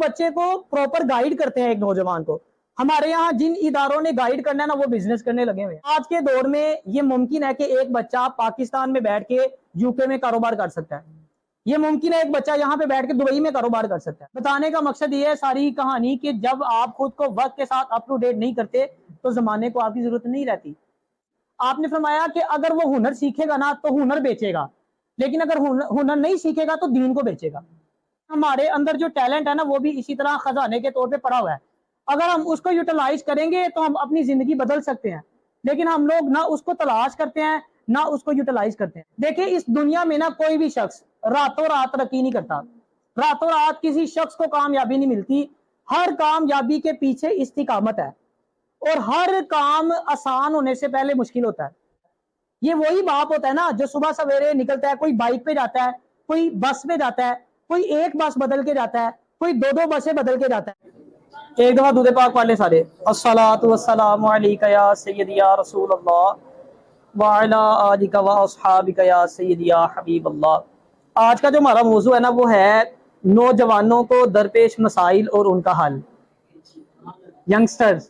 بچے کو proper guide کرتے ہیں ایک نوجوان کو. ہمارے یہاں جن اداروں نے گائیڈ کرنا ہے نا وہ بزنس کرنے لگے ہوئے ہیں. آج کے دور میں یہ ممکن ہے کہ ایک بچہ پاکستان میں بیٹھ کے یو کے میں کاروبار کر سکتا ہے. یہ ممکن ہے ایک بچہ یہاں پہ بیٹھ کے دبئی میں کاروبار کر سکتا ہے. بتانے کا مقصد یہ ہے ساری کہانی کہ جب آپ خود کو وقت کے ساتھ اپ ٹو ڈیٹ نہیں کرتے تو زمانے کو آپ کی ضرورت نہیں رہتی. آپ نے فرمایا کہ اگر وہ ہنر سیکھے گا نا تو ہنر بیچے گا, لیکن اگر ہنر نہیں سیکھے گا تو دین کو بیچے گا. ہمارے اندر جو ٹیلنٹ ہے نا وہ بھی اسی طرح خزانے کے طور پہ پڑا ہوا ہے. اگر ہم اس کو یوٹیلائز کریں گے تو ہم اپنی زندگی بدل سکتے ہیں, لیکن ہم لوگ نہ اس کو تلاش کرتے ہیں نہ اس کو یوٹیلائز کرتے ہیں. دیکھیں اس دنیا میں نا کوئی بھی شخص راتوں رات ترقی نہیں کرتا. راتوں رات کسی شخص کو کامیابی نہیں ملتی. ہر کامیابی کے پیچھے استقامت ہے, اور ہر کام آسان ہونے سے پہلے مشکل ہوتا ہے. یہ وہی باپ ہوتا ہے نا جو صبح سویرے نکلتا ہے, کوئی بائک پہ جاتا ہے, کوئی بس پہ جاتا ہے, کوئی ایک بس بدل کے جاتا ہے, کوئی دو بسیں بدل کے جاتا ہے. ایک دفعہ دودھ پاک والے سارے الصلاۃ والسلام علیک یا سیدی یا رسول اللہ وعلی آلک و اصحابک یا سیدی یا حبیب اللہ. آج کا جو ہمارا موضوع ہے نا وہ ہے نوجوانوں کو درپیش مسائل اور ان کا حل. ینگسٹرز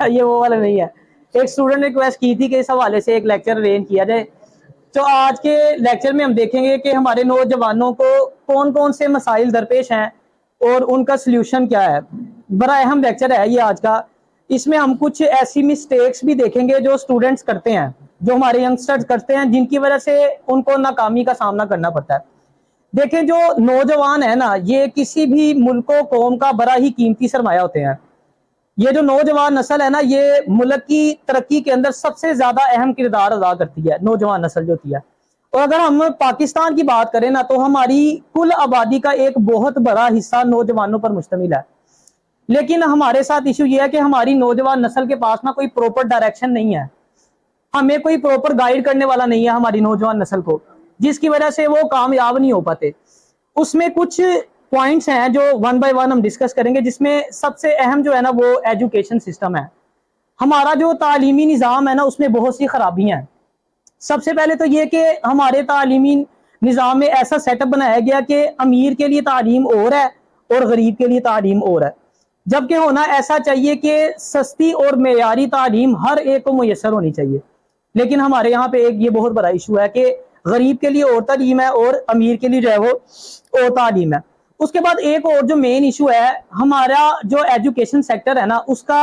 یہ وہ والا نہیں ہے. ایک اسٹوڈنٹ نے ریکویسٹ کی تھی کہ اس حوالے سے ایک لیکچر ارینج کیا جائے. تو آج کے لیکچر میں ہم دیکھیں گے کہ ہمارے نوجوانوں کو کون کون سے مسائل درپیش ہیں اور ان کا سلیوشن کیا ہے. بڑا اہم لیکچر ہے یہ آج کا. اس میں ہم کچھ ایسی مسٹیکس بھی دیکھیں گے جو اسٹوڈنٹس کرتے ہیں, جو ہمارے ینگسٹرز کرتے ہیں, جن کی وجہ سے ان کو ناکامی کا سامنا کرنا پڑتا ہے. دیکھیں جو نوجوان ہے نا یہ کسی بھی ملک و قوم کا بڑا ہی قیمتی سرمایہ ہوتے ہیں. یہ جو نوجوان نسل ہے نا یہ ملک کی ترقی کے اندر سب سے زیادہ اہم کردار ادا کرتی ہے, نوجوان نسل جو ہوتی ہے. اور اگر ہم پاکستان کی بات کریں نا تو ہماری کل آبادی کا ایک بہت بڑا حصہ نوجوانوں پر مشتمل ہے. لیکن ہمارے ساتھ ایشو یہ ہے کہ ہماری نوجوان نسل کے پاس نا کوئی پروپر ڈائریکشن نہیں ہے. ہمیں کوئی پروپر گائیڈ کرنے والا نہیں ہے ہماری نوجوان نسل کو, جس کی وجہ سے وہ کامیاب نہیں ہو پاتے. اس میں کچھ پوائنٹس ہیں جو ون بائی ون ہم ڈسکس کریں گے, جس میں سب سے اہم جو ہے نا وہ ایجوکیشن سسٹم ہے. ہمارا جو تعلیمی نظام ہے نا اس میں بہت سی خرابی ہیں. سب سے پہلے تو یہ کہ ہمارے تعلیمی نظام میں ایسا سیٹ اپ بنایا گیا کہ امیر کے لیے تعلیم اور ہے اور غریب کے لیے تعلیم اور ہے, جبکہ ہونا ایسا چاہیے کہ سستی اور معیاری تعلیم ہر ایک کو میسر ہونی چاہیے. لیکن ہمارے یہاں پہ ایک یہ بہت بڑا ایشو ہے کہ غریب کے لیے اور تعلیم ہے اور امیر کے لیے جو ہے وہ اور تعلیم ہے. اس کے بعد ایک اور جو مین ایشو ہے, ہمارا جو ایجوکیشن سیکٹر ہے نا اس کا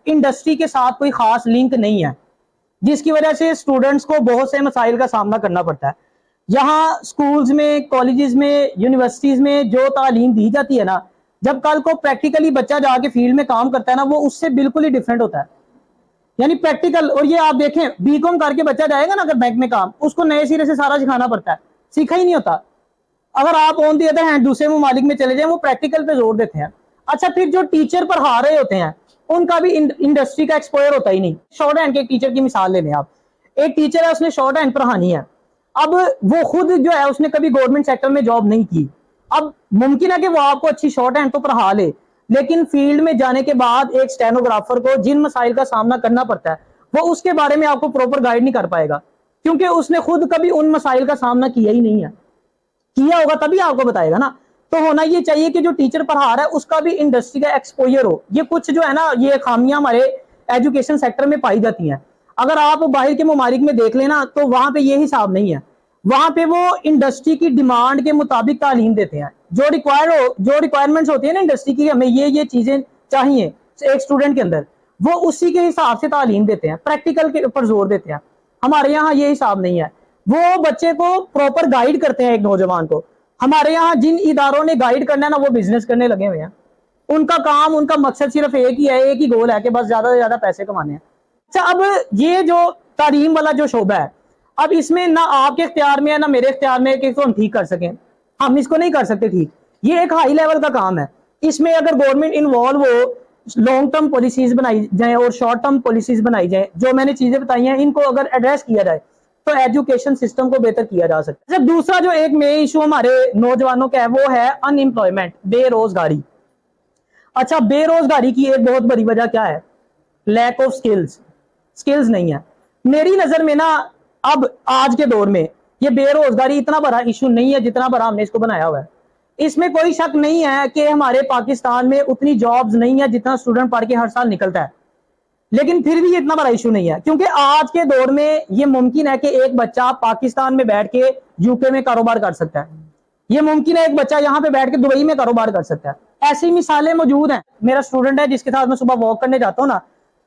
انڈسٹری کے ساتھ کوئی خاص لنک نہیں ہے, جس کی وجہ سے اسٹوڈنٹس کو بہت سے مسائل کا سامنا کرنا پڑتا ہے. یہاں سکولز میں, کالجز میں, یونیورسٹیز میں جو تعلیم دی جاتی ہے نا, جب کل کو پریکٹیکلی بچہ جا کے فیلڈ میں کام کرتا ہے نا وہ اس سے بالکل ہی ڈیفرنٹ ہوتا ہے. یعنی پریکٹیکل, اور یہ آپ دیکھیں بی کام کر کے بچہ جائے گا نا اگر بینک میں کام, اس کو نئے سرے سے سارا سکھانا پڑتا ہے, سیکھا ہی نہیں ہوتا. اگر آپ آن دی ادر ہینڈ دوسرے ممالک میں چلے جائیں وہ پریکٹیکل پہ زور دیتے ہیں. اچھا پھر جو ٹیچر پڑھا رہے ہوتے ہیں ان کا بھی انڈسٹری کا ایکسپوئر ہوتا ہی نہیں. شارٹ ہینڈ کے ٹیچر کی مثال لے لیں آپ. ایک ٹیچر ہے اس نے شارٹ ہینڈ پڑھانی ہے, اب وہ خود جو ہے اس نے کبھی گورنمنٹ سیکٹر میں جاب نہیں کی. اب ممکن ہے کہ وہ آپ کو اچھی شارٹ ہینڈ تو پڑھا لے, لیکن فیلڈ میں جانے کے بعد ایک اسٹینوگرافر کو جن مسائل کا سامنا کرنا پڑتا ہے وہ اس کے بارے میں آپ کو پروپر گائیڈ نہیں کر پائے گا, کیونکہ اس نے خود کبھی ان مسائل کا سامنا کیا ہی نہیں ہے. کیا ہوگا تبھی آپ کو بتائے گا نا. تو ہونا یہ چاہیے کہ جو ٹیچر پڑھا رہا ہے اس کا بھی انڈسٹری کا ایکسپوئر ہو. یہ کچھ جو ہے نا یہ خامیاں ہمارے ایجوکیشن سیکٹر میں پائی جاتی ہیں. اگر آپ باہر کے ممالک میں دیکھ لینا تو وہاں پہ یہ حساب نہیں ہے. وہاں پہ وہ انڈسٹری کی ڈیمانڈ کے مطابق تعلیم دیتے ہیں. جو ریکوائرمنٹس ہوتی ہیں نا انڈسٹری کی, ہمیں یہ چیزیں چاہیے ایک اسٹوڈنٹ کے اندر, وہ اسی کے حساب سے تعلیم دیتے ہیں, پریکٹیکل کے اوپر زور دیتے ہیں. ہمارے یہاں یہ حساب نہیں ہے. وہ بچے کو پراپر گائیڈ کرتے ہیں ایک نوجوان کو. ہمارے یہاں جن اداروں نے گائیڈ کرنا ہے نا وہ بزنس کرنے لگے ہوئے ہیں. ان کا کام, ان کا مقصد صرف ایک ہی ہے, ایک ہی گول ہے کہ بس زیادہ سے زیادہ پیسے کمانے ہیں. اچھا اب یہ جو تعلیم والا جو شعبہ ہے, اب اس میں نہ آپ کے اختیار میں ہے نہ میرے اختیار میں کہ اس کو ہم ٹھیک کر سکیں. ہم اس کو نہیں کر سکتے ٹھیک. یہ ایک ہائی لیول کا کام ہے. اس میں اگر گورنمنٹ انوالو ہو, لانگ ٹرم پالیسیز بنائی جائیں اور شارٹ ٹرم پالیسیز بنائی جائیں, جو میں نے چیزیں بتائی ہیں ان کو اگر ایڈریس کیا جائے تو ایجوکیشن سسٹم کو بہتر کیا جا سکتا ہے. جب دوسرا جو ایک مین ایشو ہمارے نوجوانوں کا ہے وہ ہے ان امپلائمنٹ, بے روزگاری. اچھا بے روزگاری کی ایک بہت بڑی وجہ کیا ہے؟ لیک آف سکلز نہیں ہے. میری نظر میں نا اب آج کے دور میں یہ بے روزگاری اتنا بڑا ایشو نہیں ہے جتنا بڑا ہم نے اس کو بنایا ہوا ہے. اس میں کوئی شک نہیں ہے کہ ہمارے پاکستان میں اتنی جابز نہیں ہے جتنا اسٹوڈنٹ پڑھ کے ہر سال نکلتا ہے، لیکن پھر بھی یہ اتنا بڑا ایشو نہیں ہے، کیونکہ آج کے دور میں یہ ممکن ہے کہ ایک بچہ پاکستان میں بیٹھ کے یو کے میں کاروبار کر سکتا ہے، یہ ممکن ہے ایک بچہ یہاں پہ بیٹھ کے دبئی میں کاروبار کر سکتا ہے، ایسی مثالیں موجود ہیں۔ میرا اسٹوڈنٹ ہے جس کے ساتھ میں صبح واک کرنے جاتا ہوں نا،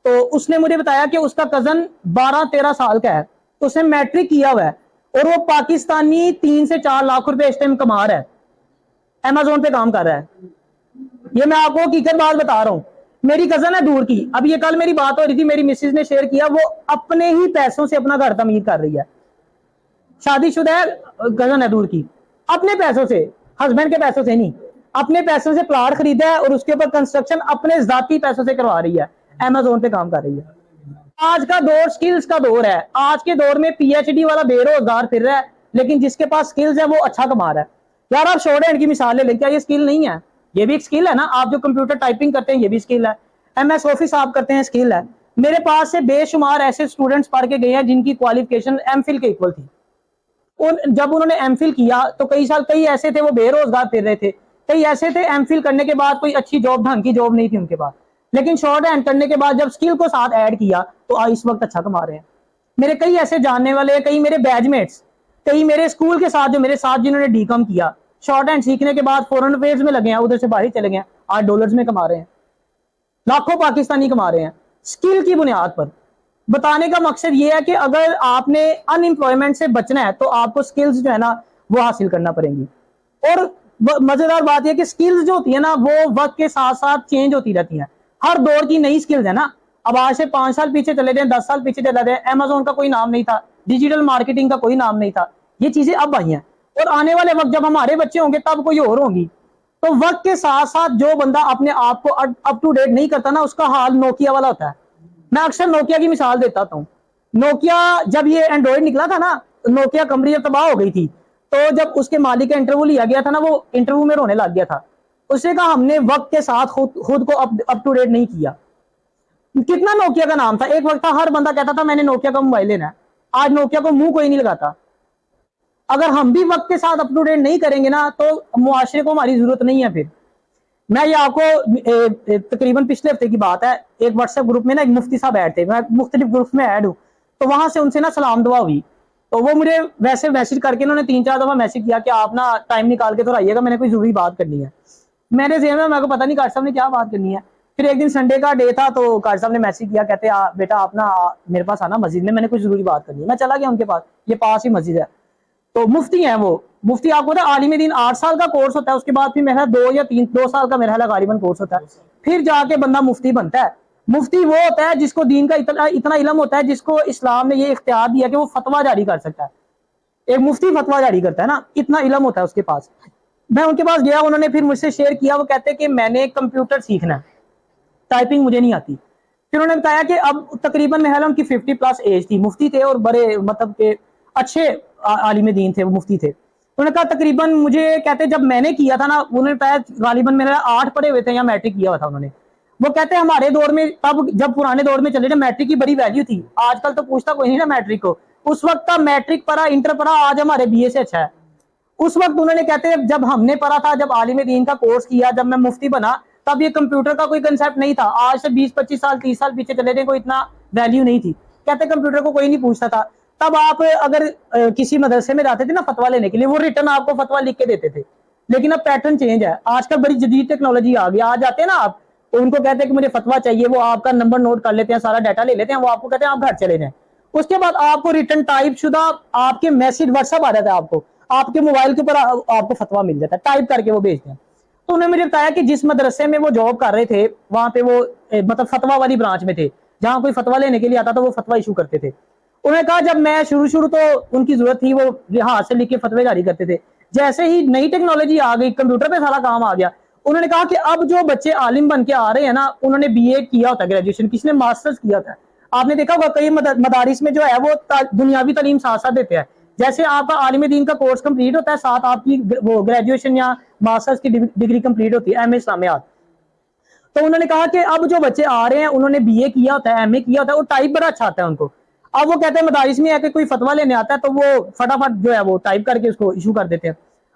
تو اس نے مجھے بتایا کہ اس کا کزن 12-13 سال کا ہے، اس نے میٹرک کیا ہوا ہے اور وہ پاکستانی 3 سے 4 لاکھ روپے اس ٹائم کما رہا ہے، امیزون پہ کام کر رہا ہے۔ یہ میں آپ کو حقیقت بات بتا رہا ہوں، میری کزن ہے دور کی، اب یہ کل میری بات ہو رہی تھی، میری مسز نے شیئر کیا، وہ اپنے ہی پیسوں سے اپنا گھر تعمیر کر رہی ہے، شادی شدہ ہے، کزن ہے دور کی، اپنے پیسوں سے، ہسبینڈ کے پیسوں سے نہیں، اپنے پیسوں سے پلاٹ خریدا ہے اور اس کے اوپر کنسٹرکشن اپنے ذاتی پیسوں سے کروا رہی ہے، امیزون پہ کام کر رہی ہے۔ آج کا دور سکلز کا دور ہے، آج کے دور میں پی ایچ ڈی والا بے روزگار پھر رہا ہے، لیکن جس کے پاس سکلز ہے وہ اچھا کما رہا ہے۔ یار آپ شارٹ ہینڈ کی مثال لے لیں، کیا یہ سکل نہیں ہے؟ یہ بھی ایک سکل ہے نا، آپ جو کمپیوٹر ٹائپنگ کرتے ہیں یہ بھی سکل ہے، ایم ایس آفس آپ کرتے ہیں سکل ہے۔ میرے پاس سے بے شمار ایسے اسٹوڈنٹس پڑھ کے گئے ہیں جن کی کوالیفیکیشن ایم فل کے ایکول تھی، جب انہوں نے ایم فل کیا تو کئی ایسے تھے وہ بے روزگار پھر رہے تھے، کئی ایسے تھے ایم فل کرنے کے بعد کوئی اچھی جاب ڈھنگ کی جاب نہیں تھی ان کے پاس، لیکن شارٹ ہینڈ کرنے کے بعد جب سکل کو ساتھ ایڈ کیا تو اس وقت اچھا کما رہے ہیں۔ میرے کئی ایسے جاننے والے ہیں، کئی میرے بیچ میٹس، کئی میرے اسکول کے ساتھ جو میرے ساتھ جنہوں نے ڈی کام کیا، شارٹ ہینڈ سیکھنے کے بعد فورن افیئرز میں لگے ہیں، ادھر سے باہر چلے گئے ہیں، آج ڈالرز میں کما رہے ہیں، لاکھوں پاکستانی کما رہے ہیں سکل کی بنیاد پر۔ بتانے کا مقصد یہ ہے کہ اگر آپ نے ان امپلائمنٹ سے بچنا ہے تو آپ کو سکلز جو ہے نا وہ حاصل کرنا پڑیں گی، اور مزیدار بات یہ کہ سکلز جو ہوتی ہے نا وہ وقت کے ساتھ ساتھ چینج ہوتی رہتی ہیں، ہر دور کی نئی سکلز ہے نا۔ اب آج سے 5 سال پیچھے چلے جائیں، 10 سال پیچھے چلے جائیں، امیزون کا کوئی نام نہیں تھا، ڈیجیٹل مارکیٹنگ کا کوئی نام نہیں تھا، یہ چیزیں اب آئی ہیں، اور آنے والے وقت جب ہمارے بچے ہوں گے تب کوئی اور ہوں گی۔ تو وقت کے ساتھ ساتھ جو بندہ اپنے آپ کو اپ ٹو ڈیٹ نہیں کرتا نا، اس کا حال نوکیا والا ہوتا ہے۔ میں اکثر نوکیا کی مثال دیتا ہوں، نوکیا جب یہ اینڈرائڈ نکلا تھا نا، نوکیا کمپنی جب تباہ ہو گئی تھی، تو جب اس کے مالک کا انٹرویو لیا گیا تھا نا، وہ انٹرویو میں رونے لگ گیا تھا، اس نے کہا ہم نے وقت کے ساتھ خود کو اپ ٹو ڈیٹ نہیں کیا۔ کتنا نوکیا کا نام تھا، ایک وقت تھا ہر بندہ کہتا تھا میں نے نوکیا کا موبائل لینا ہے، آج نوکیا کو منہ کوئی نہیں لگاتا۔ اگر ہم بھی وقت کے ساتھ اپ ٹو ڈیٹ نہیں کریں گے نا تو معاشرے کو ہماری ضرورت نہیں ہے۔ پھر میں یہ آپ کو تقریباً پچھلے ہفتے کی بات ہے، ایک واٹس ایپ گروپ میں نا ایک مفتی صاحب ایڈ تھے، میں مختلف گروپ میں ایڈ ہوں، تو وہاں سے ان سے نا سلام دعا ہوئی، تو وہ مجھے ویسے میسج کر کے انہوں نے 3-4 دفعہ میسج کیا کہ آپ نا ٹائم نکال کے تو آئیے گا، میں نے کوئی ضروری بات کرنی ہے۔ میں نے ذہن میں میرے کو پتہ نہیں قاری صاحب نے کیا بات کرنی ہے۔ پھر ایک دن سنڈے کا ڈے تھا تو قاری صاحب نے میسج کیا، کہتے بیٹا آپ نا میرے پاس آنا مسجد میں نے کچھ ضروری بات کرنی ہے۔ میں چلا گیا ان کے پاس، یہ پاس ہی مسجد ہے، تو مفتی ہیں وہ مفتی، آپ کو عالم دین 8 سال کا کورس ہوتا ہے، اس کے بعد پھر میرا 2 سال کا میرا غالباً کورس ہوتا ہے، پھر جا کے بندہ مفتی بنتا ہے۔ مفتی وہ ہوتا ہے جس کو دین کا اتنا علم ہوتا ہے، جس کو اسلام نے یہ اختیار دیا کہ وہ فتویٰ جاری کر سکتا ہے۔ ایک مفتی فتویٰ جاری کرتا ہے نا، اتنا علم ہوتا ہے اس کے پاس۔ میں ان کے پاس گیا، انہوں نے پھر مجھ سے شیئر کیا، وہ کہتے کہ میں نے کمپیوٹر سیکھنا ہے، ٹائپنگ مجھے نہیں آتی۔ پھر انہوں نے بتایا کہ اب تقریباً محل ان کی 50+ ایج تھی، مفتی تھے اور بڑے مطلب کہ اچھے عالم دین تھے، وہ مفتی تھے۔ انہوں نے کہا تقریباً مجھے کہتے جب میں نے کیا تھا نا، انہوں نے بتایا غالباً میرا 8 پڑھے ہوئے تھے یا میٹرک کیا ہوا تھا انہوں نے۔ وہ کہتے ہیں ہمارے دور میں تب جب پرانے دور میں چلے جب میٹرک کی بڑی ویلیو تھی، آج کل تو پوچھتا کوئی نہیں نا میٹرک کو، اس وقت کا میٹرک پڑھا انٹر پڑھا آج ہمارے بی اے سے اچھا ہے۔ اس وقت انہوں نے کہتے ہیں جب ہم نے پڑھا تھا، جب عالم دین کا کورس کیا، جب میں مفتی بنا، تب یہ کمپیوٹر کا کوئی کنسیپٹ نہیں تھا، آج سے 20-25 سال 30 سال پیچھے چلے جائیں کوئی اتنا ویلیو نہیں تھی، کہتے کمپیوٹر کو کوئی نہیں پوچھتا تھا۔ تب آپ اگر کسی مدرسے میں جاتے تھے نا فتویٰ لینے کے لیے، وہ ریٹن آپ کو فتویٰ لکھ کے دیتے تھے، لیکن اب پیٹرن چینج ہے، آج کل بڑی جدید ٹیکنالوجی آ گئی، آج آتے ہیں نا آپ ان کو کہتے ہیں کہ مجھے فتویٰ چاہیے، وہ آپ کا نمبر نوٹ کر لیتے ہیں، سارا ڈیٹا لے لیتے ہیں، وہ آپ کو کہتے ہیں آپ گھر چلے جائیں، اس کے بعد آپ کو ریٹن ٹائپ شدہ آپ کے میسج واٹس ایپ آ جاتا ہے، آپ کے موبائل کے اوپر آپ کو فتویٰ مل جاتا ہے، ٹائپ کر کے وہ بھیجتے ہیں۔ تو انہوں نے مجھے بتایا کہ جس مدرسے میں وہ جاب کر رہے تھے وہاں پہ وہ مطلب فتویٰ والی برانچ میں تھے، جہاں کوئی فتویٰ لینے کے لیے آتا تو وہ فتویٰ ایشو کرتے تھے۔ انہوں نے کہا جب میں شروع تو ان کی ضرورت تھی، وہ ہاتھ سے لکھ کے فتوے جاری کرتے تھے، جیسے ہی نئی ٹیکنالوجی آ گئی، کمپیوٹر پہ سارا کام آ گیا، انہوں نے کہا کہ اب جو بچے عالم بن کے آ رہے ہیں نا، انہوں نے بی اے کیا ہوتا ہے، گریجویشن، کسی نے ماسٹرز کیا ہوتا ہے۔ آپ نے دیکھا ہوگا کئی مدارس میں جو ہے وہ دنیاوی تعلیم ساتھ ساتھ دیتے ہیں، جیسے آپ کا عالم دین کا کورس کمپلیٹ ہوتا ہے، ساتھ آپ کی وہ گریجویشن یا ماسٹرز کی ڈگری کمپلیٹ ہوتی ہے، ایم اے اسلامیات۔ تو انہوں نے کہا کہ اب جو بچے آ رہے ہیں انہوں نے بی اے کیا ہوتا ہے، ایم اے کیا ہوتا ہے، وہ ٹائپ بڑا اچھا آتا ہے ان کو۔ اب وہ کہتے ہیں مدارس میں ہے کہ کوئی فتویٰ لینے آتا ہے تو وہ فٹافٹ جو ہے وہ ٹائپ کر کے اس کو ایشو کر دیتے ہیں۔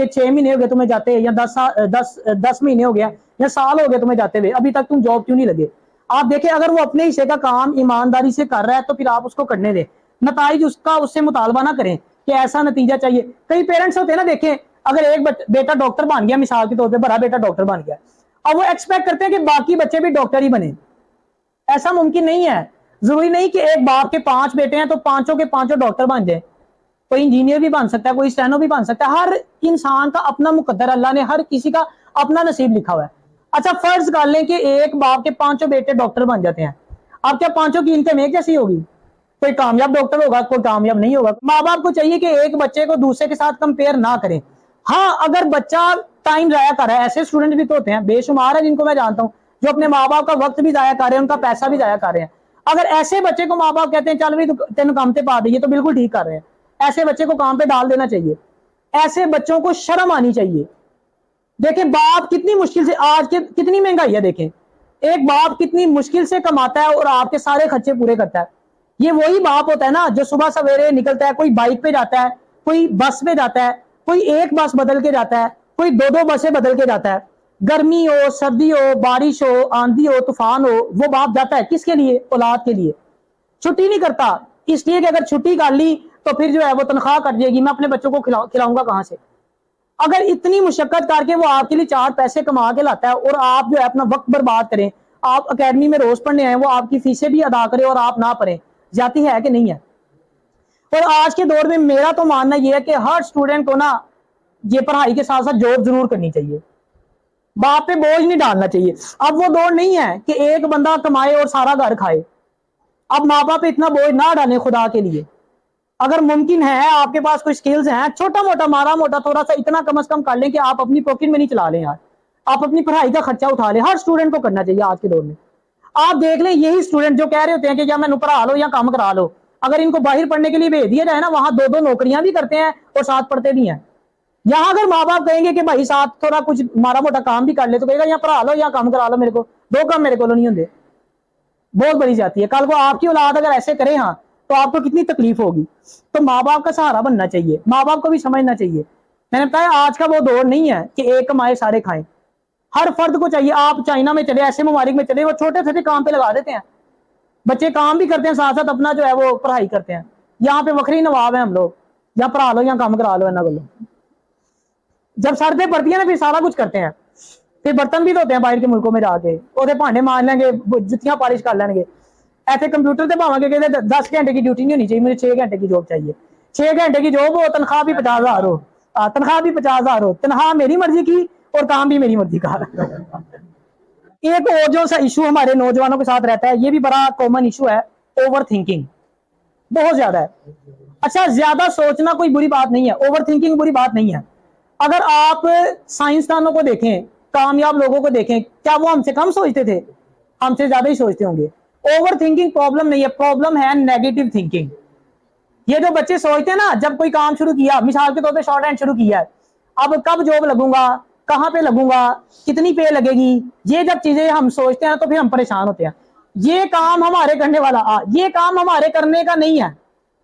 کہ 6 مہینے ہو گئے تمہیں جاتے یا 10 مہینے ہو گیا یا سال ہو گیا تمہیں جاتے ہوئے, ابھی تک تم جاب کیوں نہیں لگے؟ آپ دیکھیں اگر وہ اپنے حصے کا کام ایمانداری سے کر رہا ہے تو پھر آپ اس کو کرنے دیں, نتائج اس سے مطالبہ نہ کریں کہ ایسا نتیجہ چاہیے. کئی پیرنٹس ہوتے ہیں نا, دیکھیں اگر ایک بیٹا ڈاکٹر بن گیا, مثال کے طور پہ بڑا بیٹا ڈاکٹر بن گیا, اب وہ ایکسپیکٹ کرتے ہیں کہ باقی بچے بھی ڈاکٹر ہی بنے. ایسا ممکن نہیں ہے. ضروری نہیں کہ ایک باپ کے 5 بیٹے ہیں تو 5 کے 5 ڈاکٹر بن جائیں. کوئی انجینئر بھی بن سکتا ہے, کوئی اسٹینو بھی بن سکتا ہے. ہر انسان کا اپنا مقدر, اللہ نے ہر کسی کا اپنا نصیب لکھا ہوا ہے. اچھا فرض کر لیں کہ ایک باپ کے 5 بیٹے ڈاکٹر بن جاتے ہیں, اب کیا 5 کی انکم ایک جیسی ہوگی؟ کوئی کامیاب ڈاکٹر ہوگا, کوئی کامیاب نہیں ہوگا. ماں باپ کو چاہیے کہ ایک بچے کو دوسرے کے ساتھ کمپیئر نہ کریں. ہاں اگر بچہ ٹائم ضائع کر رہا ہے, ایسے اسٹوڈنٹ بھی تو ہوتے ہیں, بے شمار ہے جن کو میں جانتا ہوں جو اپنے ماں باپ کا وقت بھی ضائع کر رہے ہیں, ان کا پیسہ بھی ضائع کر رہے ہیں. اگر ایسے بچے کو ماں باپ کہتے ہیں چل بھی تینوں کام پہ پا دیں, تو بالکل ٹھیک کر رہے ہیں. ایسے بچے کو کام پہ ڈال دینا چاہیے. ایسے بچوں کو شرم آنی چاہیے. دیکھیں باپ کتنی مشکل سے, آج کے کتنی مہنگائی ہے, دیکھیں ایک باپ کتنی مشکل سے کماتا ہے اور آپ کے سارے خرچے پورے کرتا ہے. یہ وہی باپ ہوتا ہے نا جو صبح سویرے نکلتا ہے, کوئی بائک پہ جاتا ہے, کوئی بس پہ جاتا ہے, کوئی ایک بس بدل کے جاتا ہے, کوئی 2 بسیں بدل کے جاتا ہے. گرمی ہو, سردی ہو, بارش ہو, آندھی ہو, طوفان ہو, وہ باپ جاتا ہے کس کے لیے؟ اولاد کے لیے. چھٹی نہیں کرتا اس لیے کہ اگر چھٹی کر لی تو پھر جو ہے وہ تنخواہ کٹ جائے گی, میں اپنے بچوں کو کھلاؤں گا کہاں سے؟ اگر اتنی مشقت کر کے وہ آپ کے لیے 4 پیسے کما کے لاتا ہے اور آپ جو ہے اپنا وقت برباد کریں, آپ اکیڈمی میں روز پڑھنے آئے, وہ آپ کی فیسیں بھی ادا کرے اور آپ نہ پڑھیں, جاتی ہے کہ نہیں ہے؟ اور آج کے دور میں میرا تو ماننا یہ ہے کہ ہر اسٹوڈنٹ کو نا یہ پڑھائی کے ساتھ ساتھ جاب ضرور کرنی چاہیے, باپ پہ بوجھ نہیں ڈالنا چاہیے. اب وہ دور نہیں ہے کہ ایک بندہ کمائے اور سارا گھر کھائے. اب ماں باپ پہ اتنا بوجھ نہ ڈالیں خدا کے لیے. اگر ممکن ہے آپ کے پاس کوئی سکلز ہیں, چھوٹا موٹا مارا موٹا تھوڑا سا اتنا کم از کم کر لیں کہ آپ اپنی پاکٹ میں نہیں چلا لیں یار, آپ اپنی پڑھائی کا خرچہ اٹھا لیں. ہر اسٹوڈنٹ کو کرنا چاہیے آج کے دور میں. آپ دیکھ لیں یہی اسٹوڈنٹ جو کہہ رہے ہوتے ہیں کہ یا میں پڑھا لو یا کام کرا لو, اگر ان کو باہر پڑھنے کے لیے بھیج دیا جائے نا, وہاں 2 نوکریاں بھی کرتے ہیں اور ساتھ پڑھتے بھی ہیں. یہاں اگر ماں باپ کہیں گے کہ بھائی ساتھ تھوڑا کچھ مارا موٹا کام بھی کر لے, تو کہے گا یا پڑھا لو یا کام کرا لو, میرے کو 2 کام میرے کو نہیں ہوتے. بہت بڑی جاتی ہے. کل کو آپ کی اولاد اگر ایسے کرے ہاں تو آپ کو کتنی تکلیف ہوگی. تو ماں باپ کا سہارا بننا چاہیے, ماں باپ کو بھی سمجھنا چاہیے. میں نے بتایا آج کا وہ دور نہیں ہے کہ ایک کمائے سارے کھائیں. ہر فرد کو چاہیے, آپ چائنا میں چلے, ایسے ممالک میں چلے, وہ چھوٹے چھوٹے کام پہ لگا دیتے ہیں, بچے کام بھی کرتے ہیں ساتھ ساتھ اپنا جو ہے وہ پڑھائی کرتے ہیں. یہاں پہ وکری نواب ہیں ہم لوگ, یا پڑھا لو یا کام کرا لو. جب سر پہ پڑتی ہے نا پھر سارا کچھ کرتے ہیں. پھر برتن بھی دھوتے ہیں باہر کے ملکوں میں جا کے, وہ بھانڈے مان لیں گے, جتیاں پالش کر لیں گے. ایسے کمپیوٹر سے بھاویں گے کہ 10 گھنٹے کی ڈیوٹی نہیں ہونی چاہیے, مجھے 6 گھنٹے کی جاب چاہیے. 6 گھنٹے کی جاب ہو, تنخواہ بھی 50,000 ہو, تنخواہ بھی 50,000 ہو, تنخواہ میری مرضی کی اور کام بھی میری مرضی کا. ایک اور جو سا ایشو ہمارے نوجوانوں کے ساتھ رہتا ہے, یہ بھی بڑا کامن ایشو ہے, اوور تھنکنگ. بہت زیادہ ہے. اچھا زیادہ سوچنا کوئی بری بات نہیں ہے, اوور تھنکنگ بری بات نہیں ہے. اگر آپ سائنسدانوں کو دیکھیں, کامیاب لوگوں کو دیکھیں, کیا وہ ہم سے کم سوچتے تھے؟ ہم سے زیادہ ہی سوچتے ہوں گے. اوور تھنکنگ پرابلم نہیں ہے, پرابلم ہے نیگیٹو تھنکنگ. یہ جو بچے سوچتے ہیں نا, جب کوئی کام شروع کیا, مثال کے طور پہ شارٹ ہینڈ شروع کیا ہے, اب کب جاب لگوں گا, کہاں پہ لگوں گا, کتنی پے لگے گی, یہ جب چیزیں ہم سوچتے ہیں تو پھر ہم پریشان ہوتے ہیں. یہ کام ہمارے کرنے والا, یہ کام ہمارے کرنے کا نہیں ہے.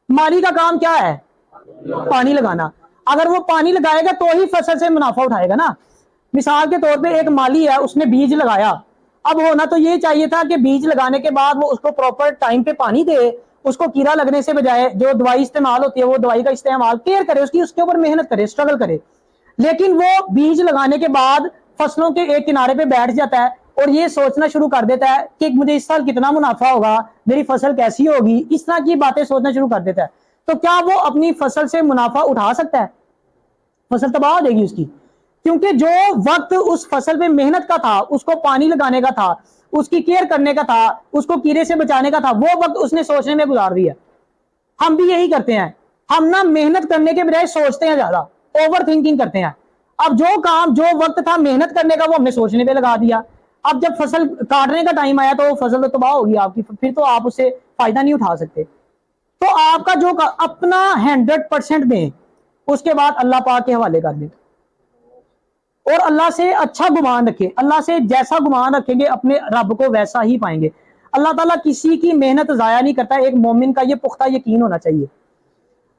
مالی کا کام کیا ہے؟ پانی لگانا. اگر وہ پانی لگائے گا تو ہی فصل سے منافع اٹھائے گا نا. مثال کے طور پہ ایک مالی ہے, اس نے بیج لگایا, اب ہونا تو یہ چاہیے تھا کہ بیج لگانے کے بعد وہ اس کو پراپر ٹائم پہ پانی دے, اس کو کیڑا لگنے سے بجائے جو دوائی استعمال ہوتی ہے وہ دوائی کا استعمال, کیئر کرے اس کی, اس کے اوپر محنت کرے, اسٹرگل کرے. لیکن وہ بیج لگانے کے بعد فصلوں کے ایک کنارے پہ بیٹھ جاتا ہے اور یہ سوچنا شروع کر دیتا ہے کہ مجھے اس سال کتنا منافع ہوگا, میری فصل کیسی ہوگی, اس طرح کی باتیں سوچنا شروع کر دیتا ہے. تو کیا وہ اپنی فصل سے منافع اٹھا سکتا ہے؟ فصل تباہ ہو جائے گی اس کی. کیونکہ جو وقت اس فصل پہ محنت کا تھا, اس کو پانی لگانے کا تھا, اس کی کیئر کرنے کا تھا, اس کو کیڑے سے بچانے کا تھا, وہ وقت اس نے سوچنے میں گزار دیا. ہم بھی یہی کرتے ہیں, ہم نا محنت کرنے کے بجائے سوچتے ہیں زیادہ, اوور تھنکنگ کرتے ہیں. اب جو کام, جو وقت تھا محنت کرنے کا, وہ ہم نے سوچنے پہ لگا دیا. اب جب فصل کاٹنے کا ٹائم آیا تو فصل تو تباہ ہوگی آپ کی, پھر تو آپ اس سے فائدہ نہیں اٹھا سکتے. تو آپ کا جو اپنا 100% دیں, اس کے بعد اللہ پاک کے حوالے کر دیں اور اللہ سے اچھا گمان رکھیں. اللہ سے جیسا گمان رکھیں گے اپنے رب کو ویسا ہی پائیں گے. اللہ تعالیٰ کسی کی محنت ضائع نہیں کرتا. ایک مومن کا یہ پختہ یقین ہونا چاہیے.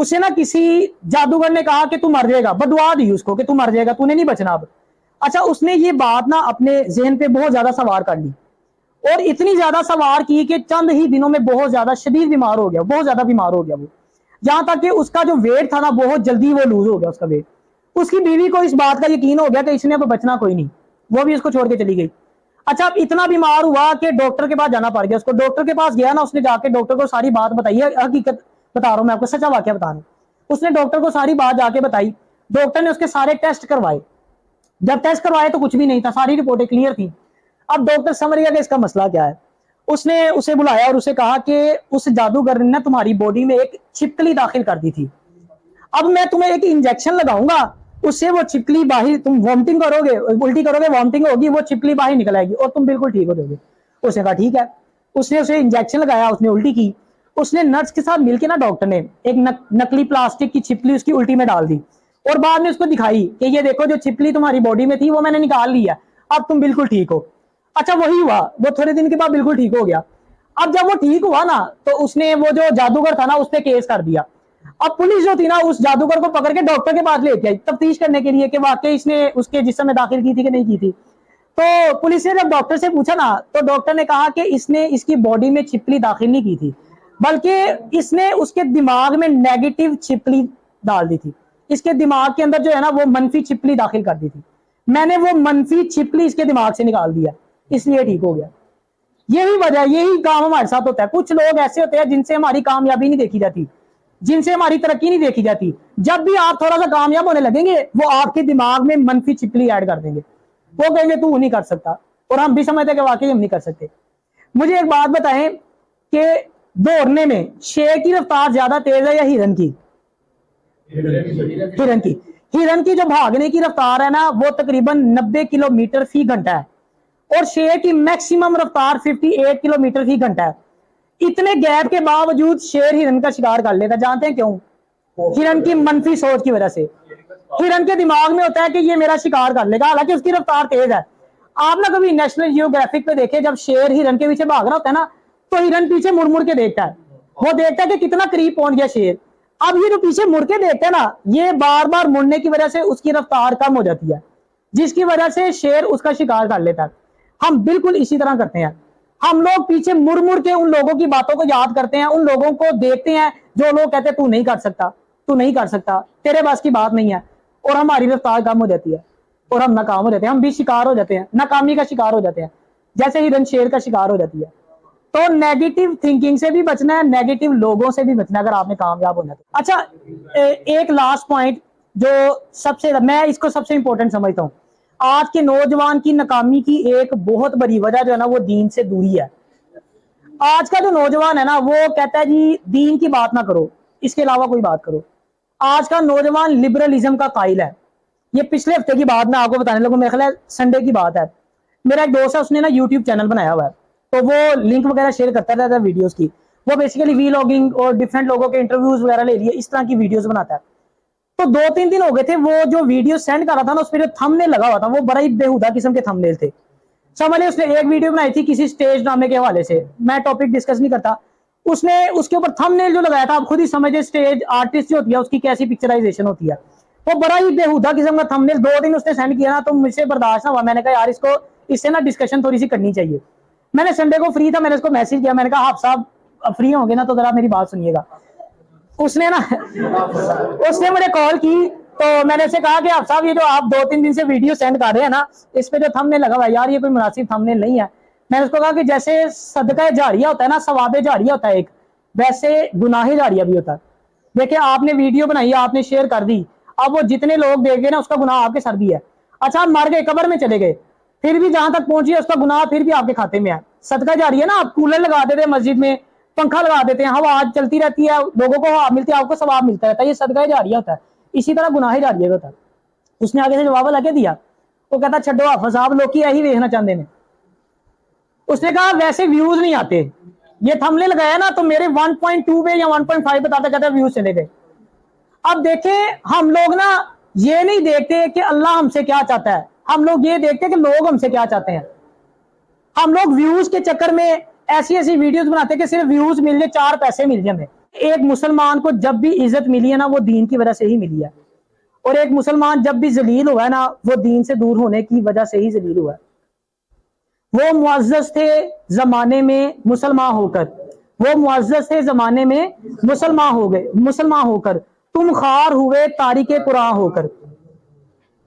اسے نا کسی جادوگر نے کہا کہ تو مر جائے گا, بدعا دی اس کو کہ تو مر جائے گا, تو نے نہیں بچنا اب. اچھا اس نے یہ بات نا اپنے ذہن پہ بہت زیادہ سوار کر لی, اور اتنی زیادہ سوار کی کہ چند ہی دنوں میں بہت زیادہ شدید بیمار ہو گیا, بہت زیادہ بیمار ہو گیا وہ, جہاں تک کہ اس کا جو ویٹ تھا نا بہت جلدی وہ لوز ہو گیا اس کا ویٹ. اس کی بیوی کو اس بات کا یقین ہو گیا کہ اس نے اب بچنا کوئی نہیں, وہ بھی اس کو چھوڑ کے چلی گئی. اچھا اب اتنا بیمار ہوا کہ ڈاکٹر کے پاس جانا پڑ گیا اس کو. ڈاکٹر کے پاس گیا نا, اس نے جا کے ڈاکٹر کو ساری بات بتائی, حقیقت بتا رہا ہوں میں آپ کو, سچا واقعہ بتا رہا ہوں. اس نے ڈاکٹر کو ساری بات جا کے بتائی. ڈاکٹر نے اس کے سارے ٹیسٹ کروائے. جب ٹیسٹ کروائے تو کچھ بھی نہیں تھا, ساری رپورٹیں کلیئر تھی. اب ڈاکٹر سمجھ گیا کہ اس کا مسئلہ کیا ہے. اس نے اسے بلایا اور اسے کہا کہ اس جادوگر نے تمہاری باڈی میں ایک چھپکلی داخل کر دی تھی, اب میں تمہیں ایک انجیکشن لگاؤں گا, اس سے وہ چھپکلی باہر, تم وامٹنگ کرو گے, الٹی کرو گے, وامٹنگ ہوگی, وہ چھپکلی باہر نکل آئے گی اور تم بالکل ٹھیک ہو جاؤ گے. اس نے کہا ٹھیک ہے. اس نے اسے انجیکشن لگایا, اس نے الٹی کی. اس نے نرس کے ساتھ مل کے نا ڈاکٹر نے ایک نکلی پلاسٹک کی چھپکلی اس کی الٹی میں ڈال دی, اور بعد میں اس کو دکھائی کہ یہ دیکھو جو چھپکلی تمہاری باڈی میں تھی وہ میں نے نکال لی ہے, اب تم بالکل ٹھیک ہو. اچھا وہی ہوا, وہ تھوڑے دن کے بعد بالکل ٹھیک ہو گیا. اب جب وہ ٹھیک ہوا نا تو اس نے وہ جو جادوگر تھا نا اس پہ کیس کر دیا. اب پولیس جو تھی نا اس جادوگر کو پکڑ کے ڈاکٹر کے پاس لے کے آئی تفتیش کرنے کے لیے کہ واقعی اس نے اس کے جسم میں داخل کی تھی کہ نہیں کی تھی. تو پولیس نے جب ڈاکٹر سے پوچھا نا تو ڈاکٹر نے کہا کہ اس نے اس کی باڈی میں چھپکلی داخل نہیں کی تھی, بلکہ اس نے اس کے دماغ میں نیگیٹو چھپکلی ڈال دی تھی. اس کے دماغ کے اندر جو ہے نا وہ منفی چھپکلی داخل کر دی تھی. میں نے وہ منفی چھپکلی اس کے دماغ سے نکال دیا, اس لیے ٹھیک ہو گیا. یہی وجہ, یہی کام ہمارے ساتھ ہوتا ہے. کچھ لوگ ایسے ہوتے ہیں جن سے ہماری کامیابی نہیں دیکھی جاتی, جن سے ہماری ترقی نہیں دیکھی جاتی. جب بھی آپ تھوڑا سا کامیاب ہونے لگیں گے وہ آپ کے دماغ میں منفی چھپکلی ایڈ کر دیں گے, وہ کہیں گے تو نہیں کر سکتا, اور ہم بھی سمجھتے ہیں کہ واقعی ہم نہیں کر سکتے. مجھے ایک بات بتائیں کہ دوڑنے میں شیر کی رفتار زیادہ تیز ہے یا ہرن کی؟ ہرن کی جو بھاگنے کی رفتار ہے نا وہ تقریباً 90 کلومیٹر فی گھنٹہ ہے, اور شیر کی میکسیمم رفتار 58 کلومیٹر فی گھنٹہ ہے. اتنے گیپ کے باوجود شیر ہرن کا شکار کر لیتا. جانتے ہیں کیوں؟ ہرن کی منفی سوچ کی وجہ سے. ہرن کے دماغ میں ہوتا ہے کہ یہ میرا شکار کر لے گا, حالانکہ اس کی رفتار تیز ہے. آپ نہ کبھی نیشنل جیوگرافک پہ دیکھیں, جب شیر ہرن کے پیچھے بھاگ رہا ہوتا ہے نا تو ہرن پیچھے مڑ مڑ کے دیکھتا ہے, وہ دیکھتا ہے کہ کتنا قریب پہنچ گیا شیر. اب یہ جو پیچھے مڑ کے دیکھتے ہیں نا, یہ بار بار مڑنے کی وجہ سے اس کی رفتار کم ہو جاتی ہے, جس کی وجہ سے شیر اس کا شکار کر لیتا ہے. ہم بالکل اسی طرح کرتے ہیں. ہم لوگ پیچھے مڑ مڑ کے ان لوگوں کی باتوں کو یاد کرتے ہیں, ان لوگوں کو دیکھتے ہیں جو لوگ کہتے ہیں تو نہیں کر سکتا, تو نہیں کر سکتا, تیرے پاس کی بات نہیں ہے, اور ہماری رفتار کم ہو جاتی ہے اور ہم ناکام ہو جاتے ہیں. ہم بھی شکار ہو جاتے ہیں, ناکامی کا شکار ہو جاتے ہیں, جیسے ہرن شیر کا شکار ہو جاتی ہے. تو نیگیٹو تھنکنگ سے بھی بچنا ہے, نیگیٹو لوگوں سے بھی بچنا ہے اگر آپ نے کامیاب ہونا ہے. اچھا ایک لاسٹ پوائنٹ جو سب سے, میں اس کو سب سے امپورٹنٹ سمجھتا ہوں, آج کے نوجوان کی ناکامی کی ایک بہت بڑی وجہ جو ہے نا وہ دین سے دوری ہے. آج کا جو نوجوان ہے نا وہ کہتا ہے جی دین کی بات نہ کرو, اس کے علاوہ کوئی بات کرو. آج کا نوجوان لبرلزم کا قائل ہے. یہ پچھلے ہفتے کی بات میں آپ کو بتانے لگوں, میرے خیال ہے سنڈے کی بات ہے. میرا ایک دوست ہے, اس نے نا یوٹیوب چینل بنایا ہوا ہے, تو وہ لنک وغیرہ شیئر کرتا رہتا ہے ویڈیوز کی. وہ بیسیکلی وی لاگنگ اور ڈفرینٹ لوگوں کے انٹرویوز وغیرہ لے لیے, اس طرح کی ویڈیوز بناتا ہے. تو 2-3 دن ہو گئے تھے, وہ جو ویڈیو سینڈ کر رہا تھا نا اس پہ جو تھمبنیل لگا ہوا تھا وہ بڑا ہی بےہودہ قسم کے تھمبنیل تھے. سمجھ لیں اس نے ایک ویڈیو بنائی تھی کسی سٹیج ڈرامے کے حوالے سے, میں ٹاپک ڈسکس نہیں کرتا. اس نے اس کے اوپر تھمبنیل جو لگایا تھا, آپ خود ہی سمجھے سٹیج آرٹسٹ جو ہوتی ہے اس کی کیسی پکچرائزیشن ہوتی ہے, وہ بڑا ہی بےہودہ قسم کا تھمبنیل 2 دن اس نے سینڈ کیا نا, تو مجھ سے برداشت نہ ہوا. میں نے کہا یار اس کو, اس سے نا ڈسکشن تھوڑی سی کرنی چاہیے. میں نے سنڈے کو فری تھا, میں نے اس کو میسج کیا, میں نے کہا آپ صاحب فری ہوں گے نا تو ذرا میری بات سنیے گا. اس نے نا اس نے مجھے کال کی, تو میں نے اسے کہا کہ آپ صاحب یہ جو آپ 2-3 دن سے ویڈیو سینڈ کر رہے ہیں نا اس پہ جو تھمبنیل لگا ہوا ہے یار یہ کوئی مناسب تھمبنیل نہیں ہے. میں نے اس کو کہا کہ جیسے صدقہ جاریہ ہوتا ہے نا, ثواب جاریہ ہوتا ہے ایک, ویسے گناہ جاریہ بھی ہوتا ہے. دیکھیں آپ نے ویڈیو بنائی, آپ نے شیئر کر دی, اب وہ جتنے لوگ دیکھ گئے نا اس کا گناہ آپ کے سر بھی ہے. اچھا آپ مر گئے, قبر میں چلے گئے, پھر بھی جہاں تک پہنچی ہے اس کا گناہ پھر بھی آپ کے کھاتے میں ہے. صدقہ جاریہ نا, آپ کولر لگا دیتے ہیں مسجد میں, پنکھا لگا دیتے ہیں, ہوا چلتی رہتی ہے, لوگوں کو ہوا ملتی ہے, آپ کو ثواب ملتا رہتا ہے, یہ صدقہ جاریہ ہوتا ہے. اسی طرح گناہ جاریہ ہوتا ہے. اس نے آگے سے جواب لگے دیا, وہ کہتا چھڈو حافظ صاحب لوگ یہی دیکھنا چاہتے ہیں. اس نے کہا ویسے ویوز نہیں آتے, یہ تھمبنیل لگایا نا تو میرے 1.2 پہ یا 1.5 بتاتا کہتا ویوز چلے گئے. اب دیکھیں ہم لوگ نا یہ نہیں دیکھتے کہ اللہ ہم سے کیا چاہتا ہے, ہم لوگ یہ دیکھتے کہ لوگ ہم سے کیا چاہتے ہیں. ہم لوگ ویوز کے چکر میں ایسی ایسی ویڈیوز بناتے کہ صرف ویوز مل جائے, 4 پیسے مل جائے ہمیں. ایک مسلمان کو جب بھی عزت ملی ہے نا وہ دین کی وجہ سے ہی ملی ہے، اور ایک مسلمان جب بھی ذلیل ہوا ہے نا وہ دین سے دور ہونے کی وجہ سے ہی ذلیل ہوا ہے۔ وہ معزز تھے زمانے میں مسلمان ہو کر، وہ معزز تھے زمانے میں مسلمان ہو کر، تم خار ہوئے تاریخ قرآن ہو کر۔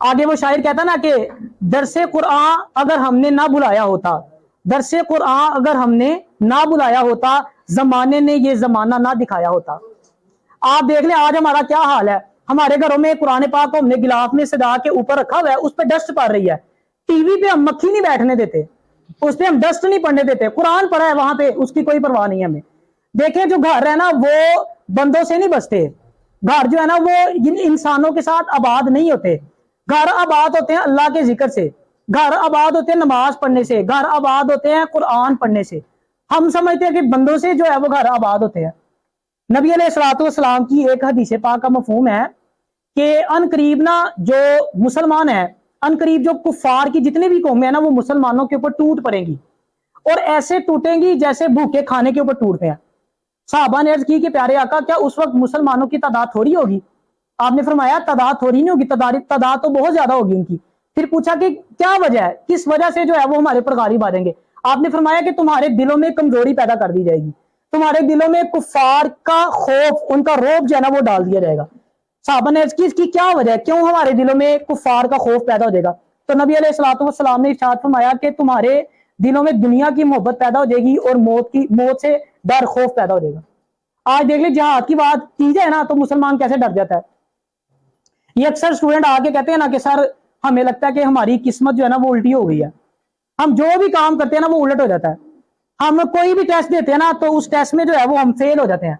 آگے وہ شاعر کہتا نا کہ درس قرآن اگر ہم نے نہ بلایا ہوتا، درس قرآن اگر ہم نے نہ بلایا ہوتا، زمانے نے یہ زمانہ نہ دکھایا ہوتا۔ آپ دیکھ لیں آج ہمارا کیا حال ہے، ہمارے گھروں میں قرآن پاک کو ہم نے گلاف میں سجا کے اوپر رکھا ہوا ہے، اس پہ ڈسٹ پڑ رہی ہے، ٹی وی پہ ہم مکھی نہیں بیٹھنے دیتے، اس پہ ہم ڈسٹ نہیں پڑنے دیتے، قرآن پڑھا ہے وہاں پہ، اس کی کوئی پرواہ نہیں ہمیں۔ دیکھیں جو گھر ہے نا وہ بندوں سے نہیں بستے، گھر جو ہے نا وہ انسانوں کے ساتھ آباد نہیں ہوتے، گھر آباد ہوتے ہیں اللہ کے ذکر سے، گھر آباد ہوتے ہیں نماز پڑھنے سے، گھر آباد ہوتے ہیں قرآن پڑھنے سے۔ ہم سمجھتے ہیں کہ بندوں سے جو ہے وہ گھر آباد ہوتے ہیں۔ نبی علیہ الصلوۃ والسلام کی ایک حدیث پاک کا مفہوم ہے کہ ان قریب نا جو مسلمان ہیں، ان قریب جو کفار کی جتنے بھی قومیں ہیں نا وہ مسلمانوں کے اوپر ٹوٹ پڑیں گی، اور ایسے ٹوٹیں گی جیسے بھوکے کھانے کے اوپر ٹوٹتے ہیں۔ صحابہ نے عرض کی کہ پیارے آقا کیا اس وقت مسلمانوں کی تعداد تھوڑی ہوگی؟ آپ نے فرمایا تعداد تھوڑی نہیں ہوگی، تعداد تو بہت زیادہ ہوگی ان کی۔ پھر پوچھا کہ کیا وجہ ہے، کس وجہ سے جو ہے وہ ہمارے پر غالب آ جائیں گے؟ آپ نے فرمایا کہ تمہارے دلوں میں کمزوری پیدا کر دی جائے گی، تمہارے دلوں میں کفار کا خوف، ان کا رعب جو ہے نا وہ ڈال دیا جائے گا۔ صحابہ نے عرض کی اس کی کیا وجہ ہے، کیوں ہمارے دلوں میں کفار کا خوف پیدا ہو جائے گا؟ تو نبی علیہ الصلوۃ والسلام نے ارشاد فرمایا کہ تمہارے دلوں میں دنیا کی محبت پیدا ہو جائے گی اور موت سے ڈر خوف پیدا ہو جائے گا۔ آج دیکھ لیں جہاد کی بات کی جائے نا تو مسلمان کیسے ڈر جاتا ہے۔ یہ اکثر اسٹوڈنٹ آ کے کہتے ہیں نا کہ سر ہمیں لگتا ہے کہ ہماری قسمت جو ہے نا وہ الٹی ہو گئی ہے، ہم جو بھی کام کرتے ہیں نا وہ الٹ ہو جاتا ہے، ہم کوئی بھی ٹیسٹ دیتے ہیں نا تو اس ٹیسٹ میں جو ہے وہ ہم فیل ہو جاتے ہیں۔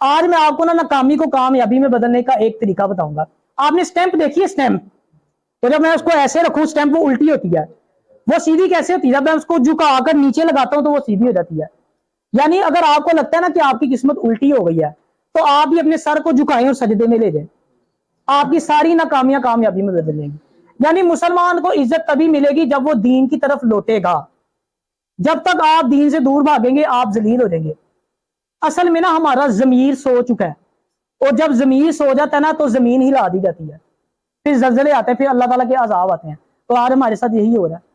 آج میں آپ کو نا ناکامی کو کامیابی میں بدلنے کا ایک طریقہ بتاؤں گا۔ آپ نے اسٹیمپ دیکھی ہے، اسٹیمپ تو جب میں اس کو ایسے رکھوں اسٹیمپ وہ الٹی ہوتی ہے، وہ سیدھی کیسے ہوتی ہے؟ جب میں اس کو جھکا کر نیچے لگاتا ہوں تو وہ سیدھی ہو جاتی ہے۔ یعنی اگر آپ کو لگتا ہے نا کہ آپ کی قسمت الٹی ہو گئی ہے تو آپ بھی اپنے سر کو جھکائیں اور سجدے میں لے جائیں، آپ کی ساری ناکامیاں کامیابی میں بدل لیں گی۔ یعنی مسلمان کو عزت تبھی ملے گی جب وہ دین کی طرف لوٹے گا، جب تک آپ دین سے دور بھاگیں گے آپ ذلیل ہو جائیں گے۔ اصل میں نا ہمارا ضمیر سو چکا ہے، اور جب ضمیر سو جاتا ہے نا تو زمین ہلا دی جاتی ہے، پھر زلزلے آتے ہیں، پھر اللہ تعالیٰ کے عذاب آتے ہیں۔ تو آج ہمارے ساتھ یہی ہو رہا ہے،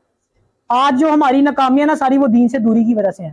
آج جو ہماری ناکامیاں نا ساری وہ دین سے دوری کی وجہ سے ہیں۔